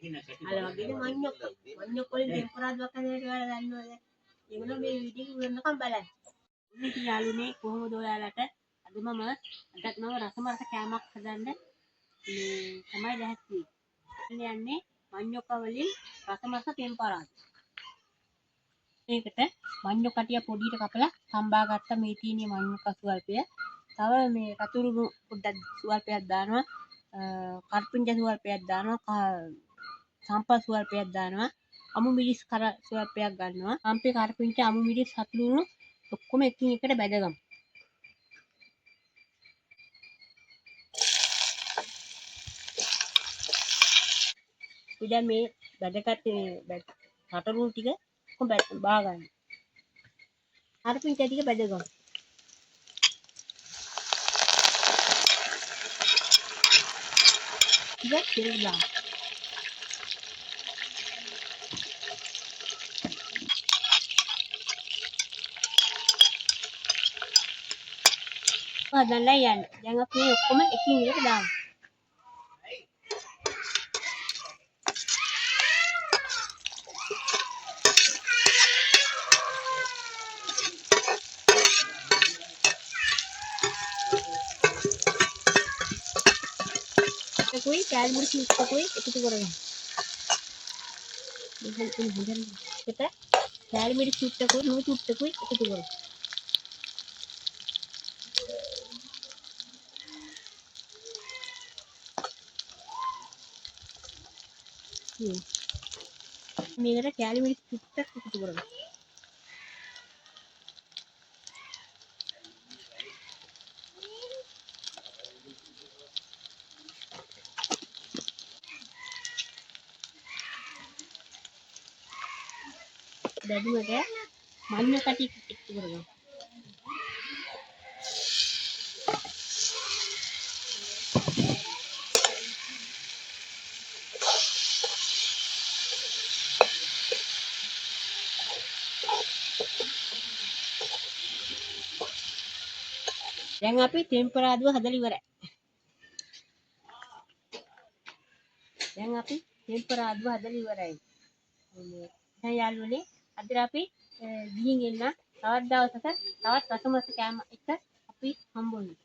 අර වගේ මඤ්ඤොක් වලින් ටෙම්පරාදුවක් හදන්නට ඔයාලා දන්නවද? ඒගොල්ලෝ මේ වීඩියෝ කරනකම් බලන්න. ඉතින් යාළුවනේ කොහොමද ඔයාලට අද මම රසමරස කෑමක් හදන්න මේ තමයි දැක්කේ. යන්නේ මඤ්ඤොක් වලින් රසමරස ටෙම්පරාදු. මේකට මඤ්ඤොක් කටිය පොඩියට කපලා සම්බා ගත්ත මේ තියෙන මඤ්ඤොක් අසුවල්පය. තව මේ කතුරු පොඩ්ඩක් සුවල්පයක් දානවා. කර්පිංච සුවල්පයක් දානවා. සම්පා සුවල්පයක් දානවා. අමු මිරිස් කර සුවල්පයක් ගන්නවා. සම්පේ කර්පිංච අමු මිරිස් හතුලුණු ඔක්කොම එකින් එකට බැදගමු. ඉතින් මේ බැදගත් හතරුණු ටික ඔක්කොම බා ගන්න. කර්පිංච ටික බැදගමු. ඉතින් තෙල් දාන්න. හදන්නයි යන්නේ. දැන් අපි මේ ඔක්කොම එකින් එකට දාමු. कोई कॅल मुड़ी उसको कोई එකතු කරගන්න. මෙතන හොඳට kita කැල් මිරි චුට්ටකුයි නූ චුට්ටකුයි එකතු කරමු. මේකට කැල් මිරි චුට්ටක් එකතු කරමු. බැදුමට මඤ්ඤොක් කටි එකතු කරගමු. දැන් අපි ටෙම්පරාදුව හදලා ඉවරයි. දැන් යාළුවනේ අද අපි ගිහින් එන්න තවත් දවසක තවත් රසමස කෑම එක අපි හම්බුනේ.